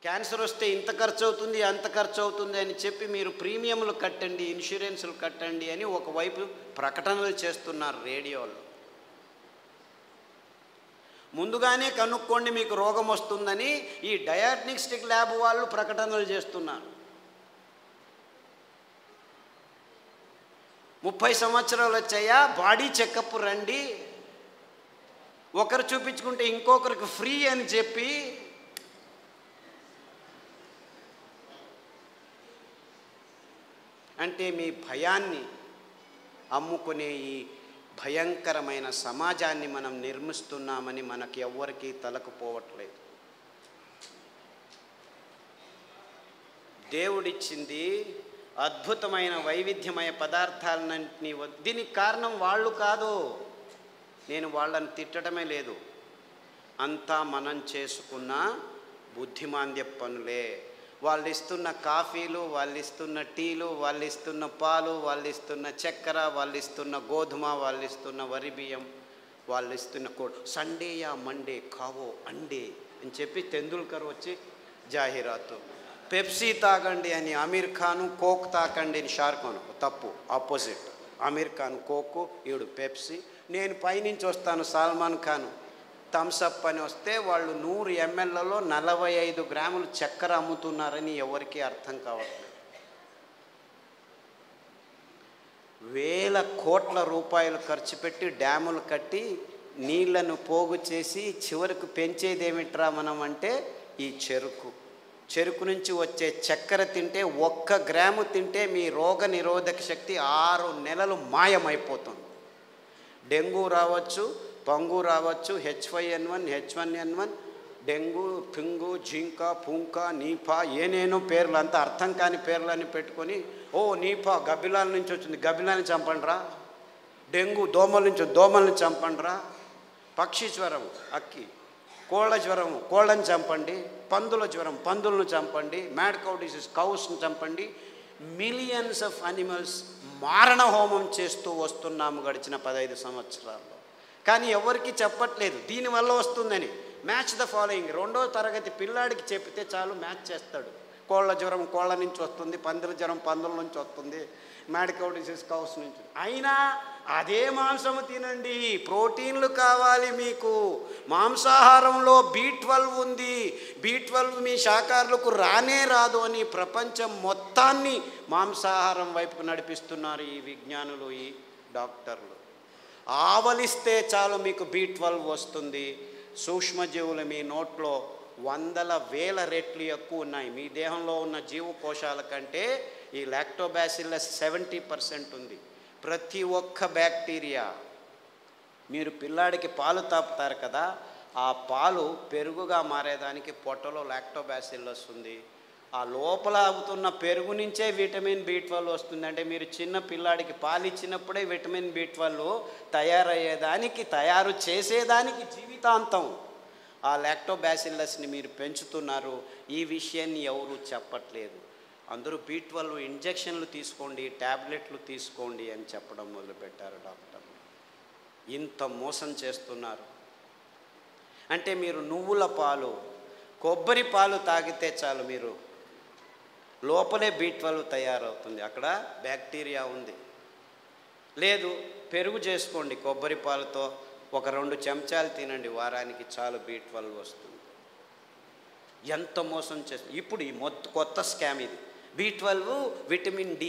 Cancer వస్తే ఇంత ఖర్చు అవుతుంది, అంత ఖర్చు అవుతుంది అని చెప్పి మీరు ప్రీమియంలు కట్టండి, ఇన్సూరెన్సులు కట్టండి అని ఒకవైపు ప్రకటనలు చేస్తున్నారు రేడియోలో. ముందుగానే కనుక్కోండి మీకు రోగం వస్తుందని ఈ డయాగ్నోస్టిక్ ల్యాబ్ వాళ్ళు ప్రకటనలు చేస్తున్నారు. 30 సంవత్సరాలు వచ్చాయా, బాడీ చెకప్ రండి, ఒకరు చూపించుకుంటే ఇంకొకరికి ఫ్రీ అని చెప్పి అంటే మీ భయాన్ని అమ్ముకునే ఈ భయంకరమైన సమాజాన్ని మనం నిర్మిస్తున్నామని మనకి ఎవ్వరికీ తలకపోవట్లేదు. దేవుడిచ్చింది అద్భుతమైన వైవిధ్యమయ పదార్థాలన్నింటినీ. దీనికి కారణం వాళ్ళు కాదు, నేను వాళ్ళని తిట్టడమే లేదు, అంతా మనం చేసుకున్న బుద్ధిమాంద్య పనులే. వాళ్ళు ఇస్తున్న కాఫీలు, వాళ్ళు ఇస్తున్న టీలు, వాళ్ళు ఇస్తున్న పాలు, వాళ్ళు ఇస్తున్న చక్కెర, వాళ్ళు ఇస్తున్న గోధుమ, వాళ్ళు ఇస్తున్న వరి బియ్యం, వాళ్ళు ఇస్తున్న సండేయా మండే కావో అండే అని చెప్పి తెందుల్కర్ వచ్చి జాహీరాతు. పెప్సీ తాగండి అని అమీర్ ఖాను, కోక్ తాకండి అని షారుఖ్ ఖాన్. తప్పు, ఆపోజిట్. అమీర్ ఖాన్ కోకు, ఈడు పెప్సీ. నేను పైనుంచి వస్తాను సల్మాన్ ఖాన్ థమ్సప్ అని వస్తే వాళ్ళు 100 mlలో 45 గ్రాములు చక్కెర అమ్ముతున్నారని ఎవరికీ అర్థం కావట్లేదు. వేల కోట్ల రూపాయలు ఖర్చు పెట్టి డ్యాములు కట్టి నీళ్లను పోగు చేసి చివరికి పెంచేదేమిట్రా మనం అంటే ఈ చెరుకు నుంచి వచ్చే చక్కెర తింటే 1 గ్రాము తింటే మీ రోగ నిరోధక శక్తి 6 నెలలు మాయమైపోతుంది. డెంగ్యూ రావచ్చు, పంగు రావచ్చు, H5N1, H1N1, డెంగ్యూ, పింగు, జింకా, పుంకా, నీపా, ఏనేనో పేర్లు, అంతా అర్థం కాని పేర్లని పెట్టుకొని, ఓ నీపా గబ్బిలాల నుంచి వచ్చింది, గబ్బిలాన్ని చంపండిరా. డెంగ్యూ దోమల నుంచి, దోమల్ని చంపండిరా. పక్షి జ్వరం, అక్కి. కోళ్ళ జ్వరం, కోళ్ళని చంపండి. పందుల జ్వరం, పందులను చంపండి. మ్యాడ్ కౌ డిసీజ్, కౌస్ని చంపండి. మిలియన్స్ ఆఫ్ అనిమల్స్ మారణ హోమం చేస్తూ వస్తున్నాము గడిచిన 15 సంవత్సరాల్లో. కానీ ఎవరికి చెప్పట్లేదు దీనివల్ల వస్తుందని. Match the following. 2వ తరగతి పిల్లాడికి చెప్తే చాలు, మ్యాచ్ చేస్తాడు. కోళ్ళ జ్వరం కోళ్ళ నుంచి వస్తుంది, పందుల జ్వరం పందుల నుంచి వస్తుంది, మ్యాడ్ కౌ డిసీజ్ కౌస్ నుంచి. అయినా అదే మాంసము తినండి, ప్రోటీన్లు కావాలి మీకు. మాంసాహారంలో B12 ఉంది, B12 మీ శాకాహారులకు రానే రాదు అని ప్రపంచం మొత్తాన్ని మాంసాహారం వైపు నడిపిస్తున్నారు ఈ విజ్ఞానులు, ఈ డాక్టర్లు. ఆవలిస్తే చాలు మీకు B12 వస్తుంది. సూక్ష్మజీవులు మీ నోట్లో 100,000 రెట్లు ఎక్కువ ఉన్నాయి. మీ దేహంలో ఉన్న జీవకోశాల కంటే ఈ లాక్టోబాసిల్లస్ 70% ఉంది. ప్రతి ఒక్క బ్యాక్టీరియా, మీరు పిల్లాడికి పాలు తాపుతారు కదా, ఆ పాలు పెరుగుగా మారేదానికి పొట్టలో లాక్టోబాసిల్లస్ ఉంది. ఆ లోపల అవుతున్న పెరుగు నుంచే విటమిన్ B12 వస్తుంది. అంటే మీరు చిన్న పిల్లాడికి పాలు ఇచ్చినప్పుడే విటమిన్ B12 తయారు చేసేదానికి జీవితాంతం ఆ లాక్టోబాసిల్లస్ని మీరు పెంచుతున్నారు. ఈ విషయాన్ని ఎవరు చెప్పట్లేదు. అందరూ B12 ఇంజెక్షన్లు తీసుకోండి, ట్యాబ్లెట్లు తీసుకోండి అని చెప్పడం మొదలుపెట్టారు డాక్టర్లు. ఇంత మోసం చేస్తున్నారు. అంటే మీరు నువ్వుల పాలు, కొబ్బరి పాలు తాగితే చాలు, మీరు లోపలే B12 తయారవుతుంది, అక్కడ బ్యాక్టీరియా ఉంది. లేదు, పెరుగు చేసుకోండి కొబ్బరి పాలతో, ఒక 2 చెంచాలు తినండి వారానికి, చాలు B12 వస్తుంది. ఎంత మోసం చేస్తుంది. ఇప్పుడు ఈ కొత్త స్కామ్ ఇది. B12, vitamin D.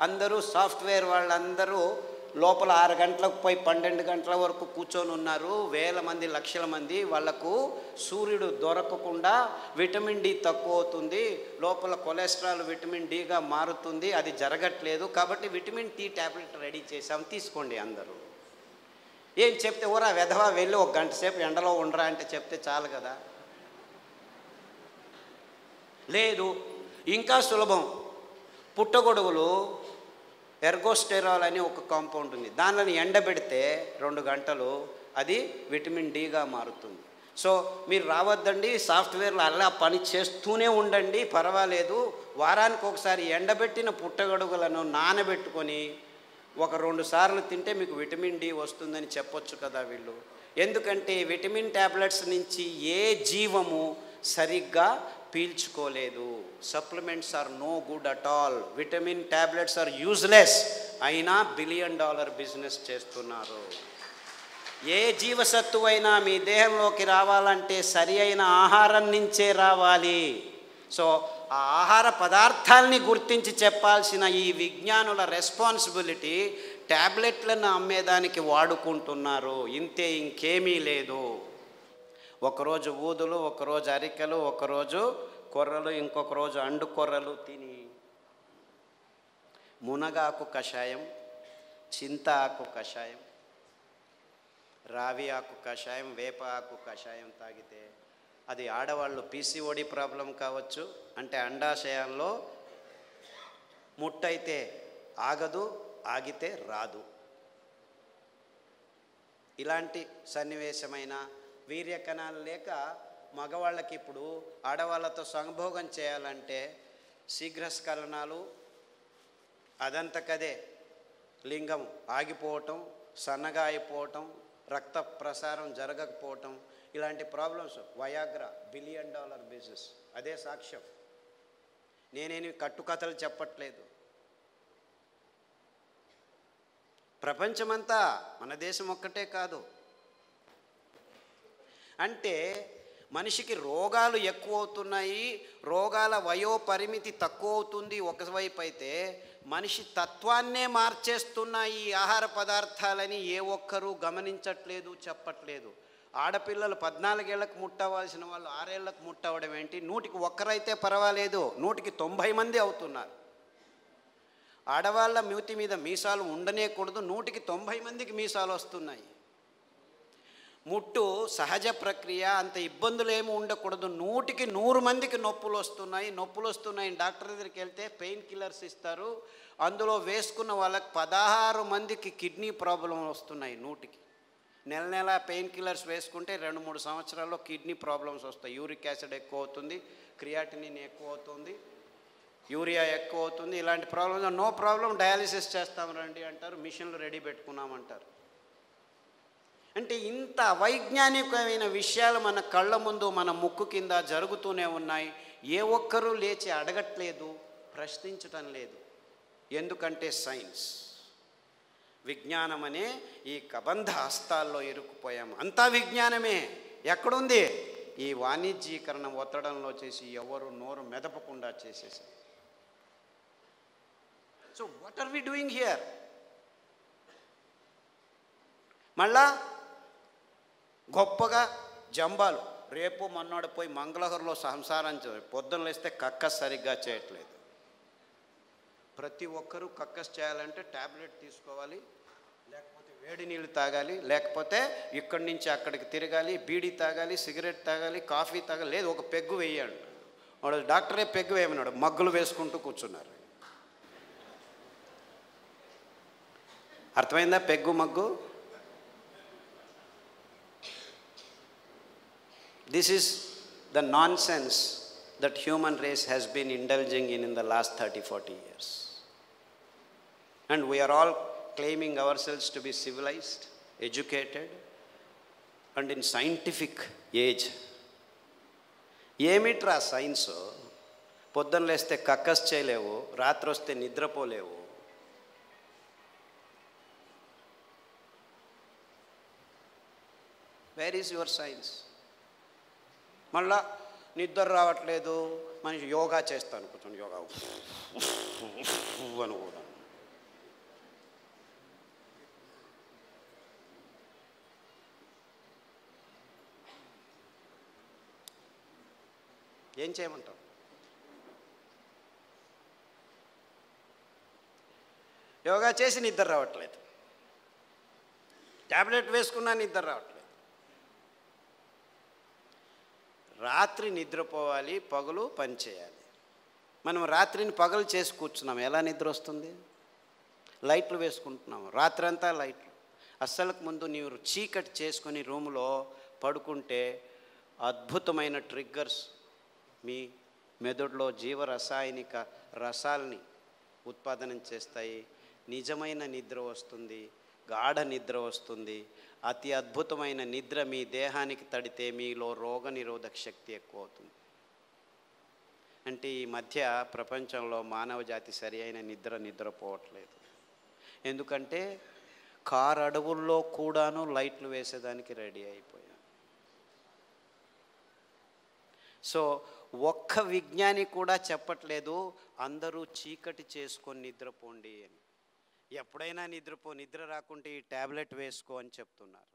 అందరూ సాఫ్ట్వేర్ వాళ్ళందరూ లోపల 6 గంటలకు పోయి 12 గంటల వరకు కూర్చొని ఉన్నారు. వేల మంది, లక్షల మంది. వాళ్లకు సూర్యుడు దొరకకుండా విటమిన్ D తక్కువ అవుతుంది, లోపల కొలెస్ట్రాల్ విటమిన్ Dగా మారుతుంది. అది జరగట్లేదు కాబట్టి విటమిన్ T ట్యాబ్లెట్ రెడీ చేసాం, తీసుకోండి అందరూ. ఏం చెప్తే ఊరా వెధవా వెళ్ళి 1 గంట సేపు ఎండలో ఉండరా అంటే చెప్తే చాలు కదా. లేదు, ఇంకా సులభం. పుట్టగొడుగులు ఎర్గోస్టెరాల్ అని ఒక కాంపౌండ్ ఉంది, దానిని ఎండబెడితే 2 గంటలు అది విటమిన్ Dగా మారుతుంది. సో మీరు రావద్దండి, సాఫ్ట్వేర్లో అలా పని చేస్తూనే ఉండండి, పర్వాలేదు. వారానికి ఒకసారి ఎండబెట్టిన పుట్టగొడుగులను నానబెట్టుకొని 1-2 సార్లు తింటే మీకు విటమిన్ D వస్తుందని చెప్పొచ్చు కదా వీళ్ళు. ఎందుకంటే విటమిన్ ట్యాబ్లెట్స్ నుంచి ఏ జీవము సరిగ్గా పీల్చుకోలేదు. Supplements are no good at all. Vitamin tablets are useless. అయినా $1 బిలియన్ బిజినెస్ చేస్తున్నారు. ఏ జీవసత్తువైనా మీ దేహంలోకి రావాలంటే సరి అయిన ఆహారం నుంచే రావాలి. సో ఆ ఆహార పదార్థాలని గుర్తించి చెప్పాల్సిన ఈ విజ్ఞానుల రెస్పాన్సిబిలిటీ ట్యాబ్లెట్లను అమ్మేదానికి వాడుకుంటున్నారు. ఇంతే, ఇంకేమీ లేదు. ఒకరోజు ఊదులు, ఒకరోజు అరికెలు, ఒకరోజు కొర్రలు, ఇంకొక రోజు అండు కొర్రలు తిని మునగాకు కషాయం, చింత ఆకు కషాయం, రావి ఆకు కషాయం, వేప ఆకు కషాయం తాగితే అది ఆడవాళ్ళు పీసీఓడి ప్రాబ్లం కావచ్చు, అంటే అండాశయాల్లో ముట్టయితే ఆగదు, ఆగితే రాదు. ఇలాంటి సన్నివేశమైన వీర్యకణాలు లేక మగవాళ్ళకి ఇప్పుడు ఆడవాళ్ళతో సంభోగం చేయాలంటే శీఘ్రస్ఖలనాలు, అదంతకదే లింగం ఆగిపోవటం, సన్నగా అయిపోవటం, రక్త ప్రసారం జరగకపోవటం, ఇలాంటి ప్రాబ్లమ్స్. Viagra $1 billion business. అదే సాక్ష్యం. నేనేమి కట్టుకథలు చెప్పట్లేదు. ప్రపంచమంతా, మన దేశం ఒక్కటే కాదు. అంటే మనిషికి రోగాలు ఎక్కువ అవుతున్నాయి, రోగాల వయోపరిమితి తక్కువ అవుతుంది ఒకవైపు అయితే, మనిషి తత్వాన్నే మార్చేస్తున్నాయి ఈ ఆహార పదార్థాలని ఏ ఒక్కరూ గమనించట్లేదు, చెప్పట్లేదు. ఆడపిల్లలు 14 ఏళ్లకు ముట్టవలసిన వాళ్ళు 6 ఏళ్లకు ముట్టవడం ఏంటి? 100కి 1 అయితే పర్వాలేదు, 100కి 90 మంది అవుతున్నారు. ఆడవాళ్ళ మూతి మీద మీసాలు ఉండనేకూడదు, 100కి 90 మందికి మీసాలు వస్తున్నాయి. ముట్టు సహజ ప్రక్రియ, అంత ఇబ్బందులు ఏమి ఉండకూడదు, 100కి 100 మందికి నొప్పులు వస్తున్నాయి. డాక్టర్ దగ్గరికి వెళ్తే పెయిన్ కిల్లర్స్ ఇస్తారు, అందులో వేసుకున్న వాళ్ళకి 16 మందికి కిడ్నీ ప్రాబ్లం వస్తున్నాయి. 100కి నెల పెయిన్ కిల్లర్స్ వేసుకుంటే 2-3 సంవత్సరాల్లో కిడ్నీ ప్రాబ్లమ్స్ వస్తాయి. యూరిక్ యాసిడ్ ఎక్కువ అవుతుంది, క్రియాటినిన్ ఎక్కువ అవుతుంది, యూరియా ఎక్కువ అవుతుంది. ఇలాంటి ప్రాబ్లమ్స్ నో ప్రాబ్లం, డయాలిసిస్ చేస్తాం రండి అంటారు, మిషన్లు రెడీ పెట్టుకున్నామంటారు. అంటే ఇంత వైజ్ఞానికమైన విషయాలు మన కళ్ళ ముందు, మన ముక్కు కింద జరుగుతూనే ఉన్నాయి. ఏ ఒక్కరూ లేచి అడగట్లేదు, ప్రశ్నించటం లేదు. ఎందుకంటే సైన్స్, విజ్ఞానం అనే ఈ కబంధ హస్తాల్లో ఇరుక్కుపోయాము. అంతా విజ్ఞానమే. ఎక్కడుంది? ఈ వాణిజ్యీకరణ ఒత్తడంలో చేసి ఎవరు నోరు మెదపకుండా చేసేసారు. So what are we doing here? మళ్ళా గొప్పగా జంబాలు, రేపు మొన్నోడు పోయి మంగళహరులో సంసారం పొద్దున్న లేస్తే కక్కస్ సరిగ్గా చేయట్లేదు. ప్రతి ఒక్కరూ కక్కస్ చేయాలంటే ట్యాబ్లెట్ తీసుకోవాలి, లేకపోతే వేడి నీళ్ళు తాగాలి, లేకపోతే ఇక్కడి నుంచి అక్కడికి తిరగాలి, బీడీ తాగాలి, సిగరెట్ తాగాలి, కాఫీ తాగాలి, లేదు ఒక పెగ్గు వేయండి. వాడు డాక్టరే పెగ్గు వేయమన్నాడు, మగ్గులు వేసుకుంటూ కూర్చున్నారు. అర్థమైందా peg mug? This is the nonsense that human race has been indulging in the last 30-40 years. And we are all claiming ourselves to be civilized, educated, and in scientific age. ఏమిట్రా science? పొద్దున్న లేస్తే కక్కస్ చేయలేవు, రాత్రి వస్తే నిద్రపోలేవు. Where is your science? మళ్ళా నిద్ర రావట్లేదు, మనిషి యోగా చేస్తాను, కూర్చొని యోగా అని కూడా. ఏం చేయమంటావు? యోగా చేసి నిద్ర రావట్లేదు, ట్యాబ్లెట్ వేసుకున్నా నిద్ర రావట్లేదు. రాత్రి నిద్రపోవాలి, పగలు పని చేయాలి. మనం రాత్రిని పగలు చేసి కూర్చున్నాం, ఎలా నిద్ర వస్తుంది? లైట్లు వేసుకుంటున్నాము, రాత్రంతా లైట్లు. అస్సలకు ముందు నీవు చీకటి చేసుకొని రూములో పడుకుంటే అద్భుతమైన ట్రిగ్గర్స్ మీ మెదడులో జీవరసాయనిక రసాల్ని ఉత్పాదనం చేస్తాయి. నిజమైన నిద్ర వస్తుంది, గాఢ నిద్ర వస్తుంది. అతి అద్భుతమైన నిద్ర మీ దేహానికి తడితే మీలో రోగనిరోధక శక్తి ఎక్కువ అవుతుంది. అంటే ఈ మధ్య ప్రపంచంలో మానవ జాతి సరి అయిన నిద్రపోవట్లేదు. ఎందుకంటే కారు అడవుల్లో కూడాను లైట్లు వేసేదానికి రెడీ అయిపోయాం. సో ఒక్క విజ్ఞాని కూడా చెప్పట్లేదు అందరూ చీకటి చేసుకొని నిద్రపోండి అని. ఎప్పుడైనా నిద్ర రాకుంటే ఈ ట్యాబ్లెట్ వేసుకో అని చెప్తున్నారు.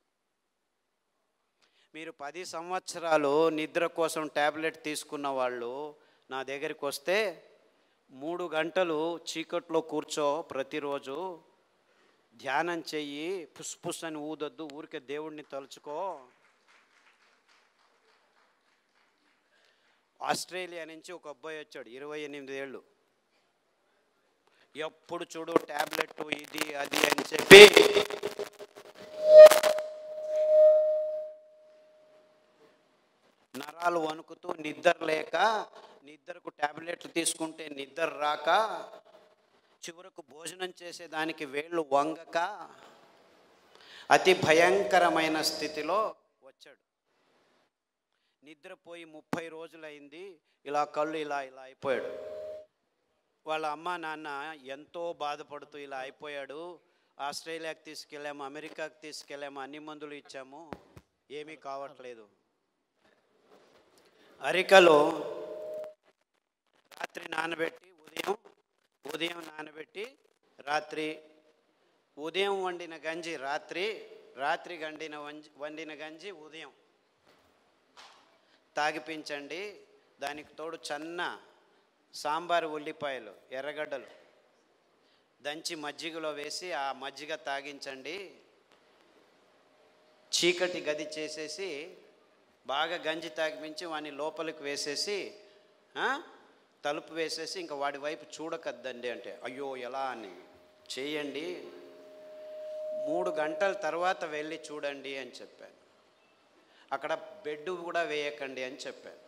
మీరు 10 సంవత్సరాలు నిద్ర కోసం ట్యాబ్లెట్ తీసుకున్న వాళ్ళు నా దగ్గరికి వస్తే 3 గంటలు చీకట్లో కూర్చో, ప్రతిరోజు ధ్యానం చెయ్యి, పుస్ అని ఊదొద్దు, ఊరికే దేవుడిని తలుచుకో. ఆస్ట్రేలియా నుంచి ఒక అబ్బాయి వచ్చాడు, 28 ఏళ్ళు. ఎప్పుడు చూడు ట్యాబ్లెట్ ఇది అది అని చెప్పి నరాలు వణుకుతూ నిద్ర లేక, నిద్రకు ట్యాబ్లెట్లు తీసుకుంటే నిద్ర రాక, చివరకు భోజనం చేసేదానికి వేళ్ళు వంగక అతి భయంకరమైన స్థితిలో వచ్చాడు. నిద్రపోయి 30 రోజులైంది. ఇలా కళ్ళు ఇలా అయిపోయాడు. వాళ్ళ అమ్మ నాన్న ఎంతో బాధపడుతూ ఇలా అయిపోయాడు, ఆస్ట్రేలియాకి తీసుకెళ్ళాము, అమెరికాకి తీసుకెళ్ళాము, అన్ని మందులు ఇచ్చాము, ఏమీ కావట్లేదు. అరికలో రాత్రి నానబెట్టి ఉదయం నానబెట్టి రాత్రి, ఉదయం వండిన గంజి రాత్రి వండిన గంజి ఉదయం తాగిపించండి. దానికి తోడు చన్న సాంబారు ఉల్లిపాయలు, ఎర్రగడ్డలు దంచి మజ్జిగలో వేసి ఆ మజ్జిగ తాగించండి. చీకటి గది చేసేసి బాగా గంజి తాగిపించి వాడిని లోపలికి వేసేసి తలుపు వేసేసి ఇంకా వాడి వైపు చూడకద్దండి అంటే, అయ్యో ఎలా అని చేయండి, 3 గంటల తర్వాత వెళ్ళి చూడండి అని చెప్పాను. అక్కడ బెడ్ కూడా వేయకండి అని చెప్పాను.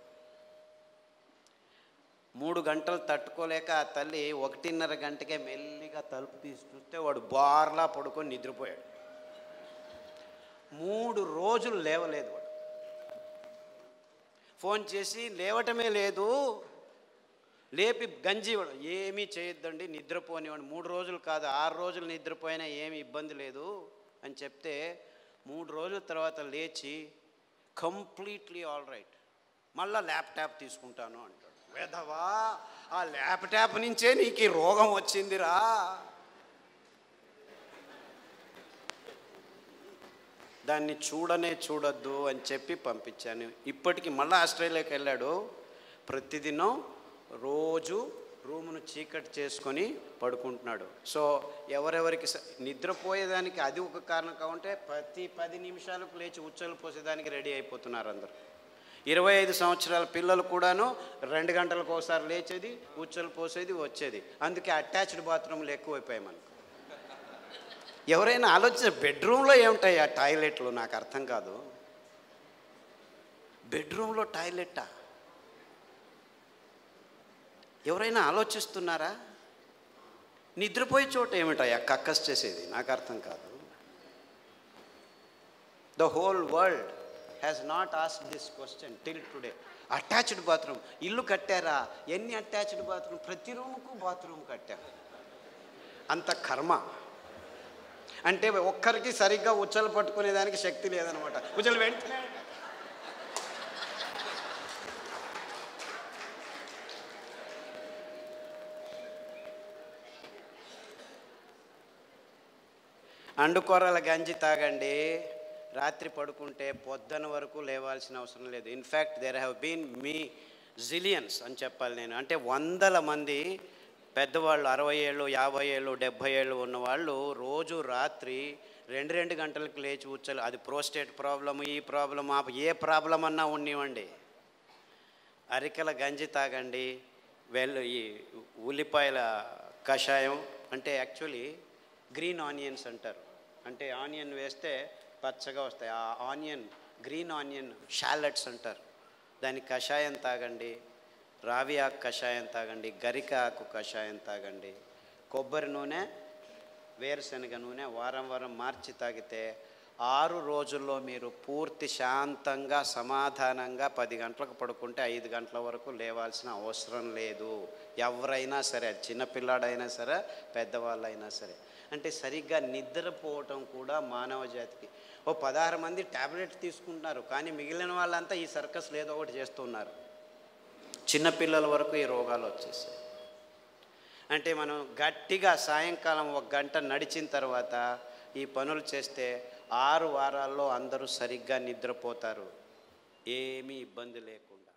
3 గంటలు తట్టుకోలేక ఆ తల్లి 1:30 గంటకే మెల్లిగా తలుపు తీసి చూస్తే వాడు బార్లా పడుకొని నిద్రపోయాడు. 3 రోజులు లేవలేదు వాడు. ఫోన్ చేసి లేవటమే లేదు, లేపి గంజి ఏమీ చేయొద్దండి, నిద్రపోనివాడు. 3 రోజులు కాదు 6 రోజులు నిద్రపోయినా ఏమి ఇబ్బంది లేదు అని చెప్తే 3 రోజుల తర్వాత లేచి కంప్లీట్లీ ఆల్ రైట్, మళ్ళీ ల్యాప్టాప్ తీసుకుంటాను అంటాడు. వేదవా, ఆ ల్యాప్టాప్ నుంచే నీకు ఈ రోగం వచ్చిందిరా. దాన్ని చూడొద్దు అని చెప్పి పంపించాను. ఇప్పటికి మళ్ళీ ఆస్ట్రేలియాకి వెళ్ళాడు. ప్రతిదినం రోజు రూమును చీకటి చేసుకొని పడుకుంటున్నాడు. సో ఎవరెవరికి నిద్రపోయేదానికి అది ఒక కారణం కావుంటే ప్రతి 10 నిమిషాలకు లేచి ఉచ్చలు పోసేదానికి రెడీ అయిపోతున్నారు అందరూ. 25 సంవత్సరాల పిల్లలు కూడాను 2 గంటలకు ఒకసారి లేచేది, ఉచ్చలు పోసేది, వచ్చేది. అందుకే అటాచ్డ్ బాత్రూమ్లు ఎక్కువైపోయాయి మనకు. ఎవరైనా ఆలోచించ, బెడ్రూమ్లో ఏముంటాయి ఆ టాయిలెట్లు? నాకు అర్థం కాదు. బెడ్రూమ్లో టాయిలెట్టా? ఎవరైనా ఆలోచిస్తున్నారా? నిద్రపోయే చోట ఏమిటాయి కక్కస్ చేసేది? నాకు అర్థం కాదు. The whole world has not asked this question till today. Attached bathroom ఇల్లు కట్టారా? ఎన్ని అటాచ్డ్ బాత్రూమ్? ప్రతి రూముకు బాత్రూమ్ కట్టారు. అంత కర్మ. అంటే ఒక్కరికి సరిగ్గా ఉచ్చలు పట్టుకునేదానికి శక్తి లేదనమాట. ఉచ్చలు వెంటనే అండుకొర్రల గంజి తాగండి, రాత్రి పడుకుంటే పొద్దున వరకు లేవాల్సిన అవసరం లేదు. In fact there have been zillions అని చెప్పాలి నేను. అంటే 100 మంది పెద్దవాళ్ళు, 60 ఏళ్ళు, 50 ఏళ్ళు, 70 ఏళ్ళు ఉన్నవాళ్ళు రోజు రాత్రి 2 గంటలకు లేచి ఉచ్చలు, అది ప్రోస్టేట్ ప్రాబ్లము, ఈ ప్రాబ్లం, ఏ ప్రాబ్లం అన్నా ఉన్నివ్వండి, అరికెల గంజి తాగండి. ఈ ఉల్లిపాయల కషాయం, అంటే యాక్చువల్లీ గ్రీన్ ఆనియన్స్ అంటారు. అంటే ఆనియన్ వేస్తే పచ్చగా వస్తాయి. ఆ ఆనియన్, గ్రీన్ ఆనియన్ షాలెట్స్ అంటారు. దాని కషాయం తాగండి, రావి ఆకు కషాయం తాగండి, గరిక ఆకు కషాయం తాగండి, కొబ్బరి నూనె, వేరుశనగ నూనె వారం మార్చి తాగితే 6 రోజుల్లో మీరు పూర్తి శాంతంగా సమాధానంగా 10 గంటలకు పడుకుంటే 5 గంటల వరకు లేవాల్సిన అవసరం లేదు. ఎవరైనా సరే, చిన్నపిల్లాడైనా సరే, పెద్దవాళ్ళైనా సరే. అంటే సరిగ్గా నిద్రపోవటం కూడా మానవ జాతికి. 16 మంది ట్యాబ్లెట్ తీసుకుంటున్నారు, కానీ మిగిలిన వాళ్ళంతా ఈ సర్కస్లు ఏదో ఒకటి చేస్తున్నారు. చిన్నపిల్లల వరకు ఈ రోగాలు వచ్చేసాయి. అంటే మనం గట్టిగా సాయంకాలం 1 గంట నడిచిన తర్వాత ఈ పనులు చేస్తే 6 వారాల్లో అందరూ సరిగ్గా నిద్రపోతారు, ఏమీ ఇబ్బంది లేకుండా.